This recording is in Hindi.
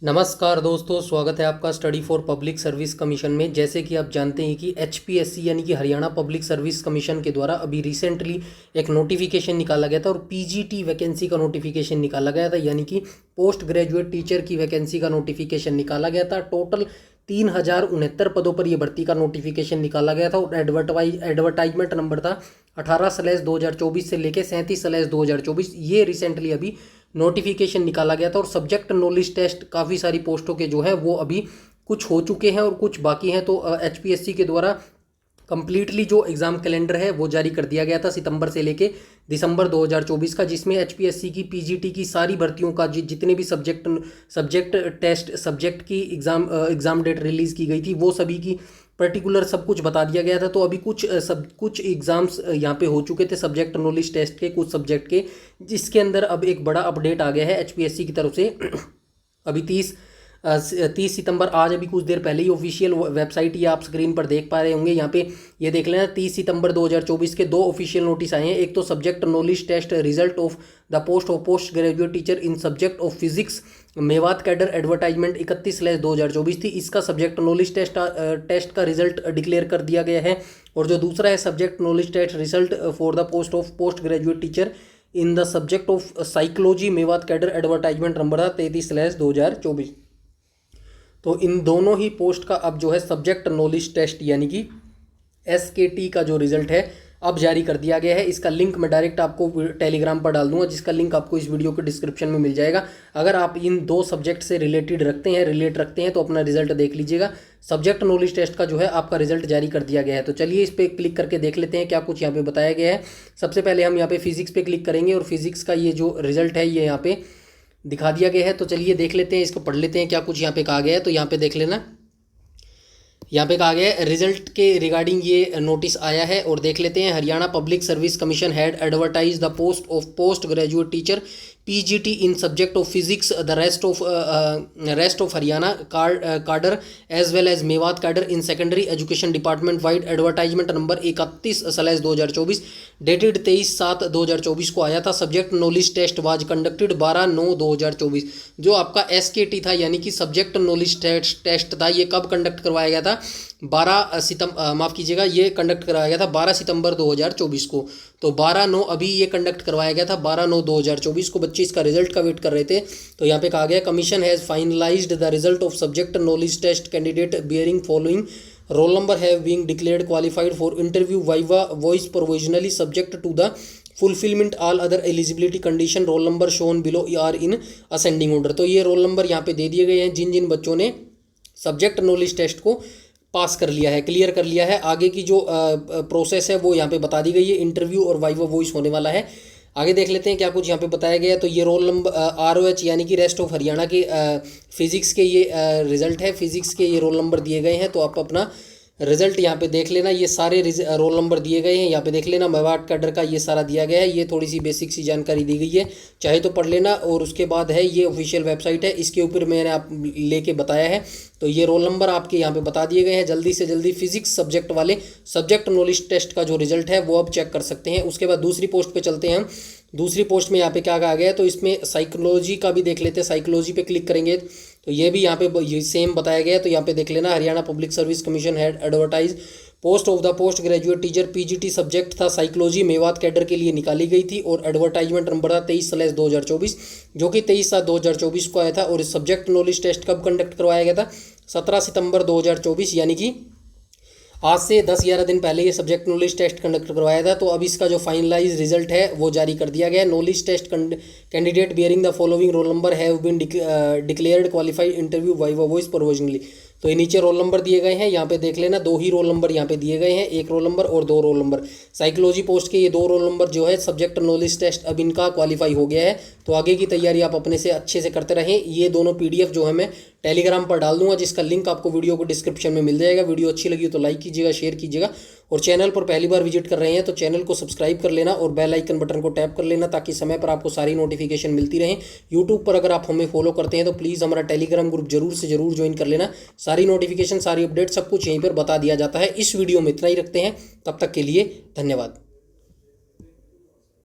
नमस्कार दोस्तों, स्वागत है आपका study for public service commission में। जैसे कि आप जानते हैं कि एचपीएससी यानी कि हरियाणा पब्लिक सर्विस कमीशन के द्वारा अभी रिसेंटली एक नोटिफिकेशन निकाला गया था और पीजीटी वैकेंसी का नोटिफिकेशन निकाला गया था, यानी कि पोस्ट ग्रेजुएट टीचर की वैकेंसी का नोटिफिकेशन निकाला गया था। टोटल 3069 पदों पर यह भर्ती का नोटिफिकेशन निकाला गया था और एडवर्टाइजमेंट नंबर था 18/2024 से लेकर 37/2024। ये रिसेंटली अभी नोटिफिकेशन निकाला गया था और सब्जेक्ट नॉलेज टेस्ट काफ़ी सारी पोस्टों के जो है वो अभी कुछ हो चुके हैं और कुछ बाकी हैं। तो एचपीएससी के द्वारा कंप्लीटली जो एग्ज़ाम कैलेंडर है वो जारी कर दिया गया था सितंबर से लेके दिसंबर 2024 का, जिसमें एचपीएससी की पीजीटी की सारी भर्तियों का जितने भी सब्जेक्ट टेस्ट सब्जेक्ट की एग्ज़ाम डेट रिलीज़ की गई थी वो सभी की पर्टिकुलर सब कुछ बता दिया गया था। तो अभी कुछ एग्ज़ाम्स यहाँ पे हो चुके थे सब्जेक्ट नॉलेज टेस्ट के, कुछ सब्जेक्ट के, जिसके अंदर अब एक बड़ा अपडेट आ गया है एचपीएससी की तरफ से। अभी 30 सितंबर, आज अभी कुछ देर पहले ही ऑफिशियल वेबसाइट ये आप स्क्रीन पर देख पा रहे होंगे। यहाँ पे ये देख लेना, 30 सितंबर 2024 के दो ऑफिशियल नोटिस आए हैं। एक तो subject knowledge test result of the post graduate teacher in subject of physics Mewat cadre advertisement 31/2024 थी। इसका सब्जेक्ट नॉलेज टेस्ट का रिजल्ट डिक्लेयर कर दिया गया है। और जो दूसरा है subject knowledge test result for the post graduate teacher in the subject of psychology Mewat cadre advertisement number था 33/2024। तो इन दोनों ही पोस्ट का अब जो है सब्जेक्ट नॉलेज टेस्ट यानी कि एसकेटी का जो रिजल्ट है अब जारी कर दिया गया है। इसका लिंक मैं डायरेक्ट आपको टेलीग्राम पर डाल दूंगा, जिसका लिंक आपको इस वीडियो के डिस्क्रिप्शन में मिल जाएगा। अगर आप इन दो सब्जेक्ट से रिलेट रखते हैं तो अपना रिजल्ट देख लीजिएगा। सब्जेक्ट नॉलेज टेस्ट का जो है आपका रिजल्ट जारी कर दिया गया है। तो चलिए इस पर क्लिक करके देख लेते हैं क्या कुछ यहाँ पे बताया गया है। सबसे पहले हम यहाँ पे फिजिक्स पे क्लिक करेंगे और फिजिक्स का ये जो रिजल्ट है ये यहाँ पे दिखा दिया गया है। तो चलिए देख लेते हैं, इसको पढ़ लेते हैं क्या कुछ यहाँ पे कहा गया है। तो यहाँ पे देख लेना, यहाँ पे कहा गया है रिजल्ट के रिगार्डिंग ये नोटिस आया है और देख लेते हैं। Haryana public service commission had advertise the post of post graduate teacher PGT in subject of physics the rest of Haryana cadre as well as Mewat cadre in secondary education department vide advertisement number 31/2024 dated 23/7/2024 को आया था। Subject knowledge test was conducted 12/9/2024। जो आपका एसकेटी था यानी कि सब्जेक्ट नॉलेज टेस्ट था, ये कब कंडक्ट करवाया गया था? 12 सितंबर, माफ़ कीजिएगा, ये कंडक्ट कराया गया था 12 सितंबर 2024 को। तो 12/9 अभी ये कंडक्ट करवाया गया था 12/9/2024 को। बच्चे इसका रिजल्ट का वेट कर रहे थे। तो यहाँ पे कहा गया commission has finalised the result of subject knowledge test candidate bearing following roll number have being declared qualified for interview viva voce provisionally subject to the fulfilment all other eligibility condition. Roll number shown below are in ascending order. तो ये रोल नंबर यहाँ पे दे दिए गए हैं जिन जिन बच्चों ने सब्जेक्ट नॉलेज टेस्ट को पास कर लिया है, क्लियर कर लिया है। आगे की जो प्रोसेस है वो यहाँ पे बता दी गई है। इंटरव्यू और वाइवा वॉइस होने वाला है। आगे देख लेते हैं क्या कुछ यहाँ पे बताया गया है। तो ये रोल नंबर ROH यानी कि रेस्ट ऑफ हरियाणा के फिजिक्स के ये रिजल्ट है, फिजिक्स के ये रोल नंबर दिए गए हैं। तो आप अपना रिजल्ट यहाँ पे देख लेना, ये सारे रोल नंबर दिए गए हैं। यहाँ पे देख लेना मेवात कैडर का ये सारा दिया गया है। ये थोड़ी सी बेसिक सी जानकारी दी गई है, चाहे तो पढ़ लेना। और उसके बाद है ये ऑफिशियल वेबसाइट है, इसके ऊपर मैंने आप लेके बताया है। तो ये रोल नंबर आपके यहाँ पे बता दिए गए हैं। जल्दी से जल्दी फिजिक्स सब्जेक्ट वाले सब्जेक्ट नॉलेज टेस्ट का जो रिजल्ट है वो अब चेक कर सकते हैं। उसके बाद दूसरी पोस्ट पे चलते हैं हम। दूसरी पोस्ट में यहाँ पे क्या कहा गया है, तो इसमें साइकोलॉजी का भी देख लेते हैं। साइकोलॉजी पे क्लिक करेंगे तो ये भी यहाँ पे सेम बताया गया है। तो यहाँ पे देख लेना, Haryana public service commission had advertise post of the post graduate teacher PGT subject था साइकोलॉजी मेवात कैडर के लिए निकाली गई थी और एडवर्टाइजमेंट नंबर था 23/2024 जो कि 23/2024 को आया था। और इस सब्जेक्ट नॉलेज टेस्ट कब कंडक्ट करवाया गया था? 17 सितंबर 2024, यानी कि आज से 10-11 दिन पहले ये सब्जेक्ट नॉलेज टेस्ट कंडक्ट करवाया था। तो अब इसका जो फाइनलाइज रिजल्ट है वो जारी कर दिया गया है। Knowledge test candidate bearing the following roll number have been declared qualified interview viva voce provisionally. तो ये नीचे रोल नंबर दिए गए हैं, यहाँ पे देख लेना। दो ही रोल नंबर यहाँ पे दिए गए हैं, एक रोल नंबर और दो रोल नंबर। साइकोलॉजी पोस्ट के ये दो रोल नंबर जो है सब्जेक्ट नॉलेज टेस्ट अब इनका क्वालिफाई हो गया है। तो आगे की तैयारी आप अपने से अच्छे से करते रहें। ये दोनों PDF जो है मैं टेलीग्राम पर डाल दूंगा, जिसका लिंक आपको वीडियो को डिस्क्रिप्शन में मिल जाएगा। वीडियो अच्छी लगी तो लाइक कीजिएगा, शेयर कीजिएगा और चैनल पर पहली बार विजिट कर रहे हैं तो चैनल को सब्सक्राइब कर लेना और बेल आइकन बटन को टैप कर लेना ताकि समय पर आपको सारी नोटिफिकेशन मिलती रहे। यूट्यूब पर अगर आप हमें फॉलो करते हैं तो प्लीज़ हमारा टेलीग्राम ग्रुप जरूर से जरूर ज्वाइन कर लेना। सारी नोटिफिकेशन, सारी अपडेट सब कुछ यहीं पर बता दिया जाता है। इस वीडियो में इतना ही रखते हैं, तब तक के लिए धन्यवाद।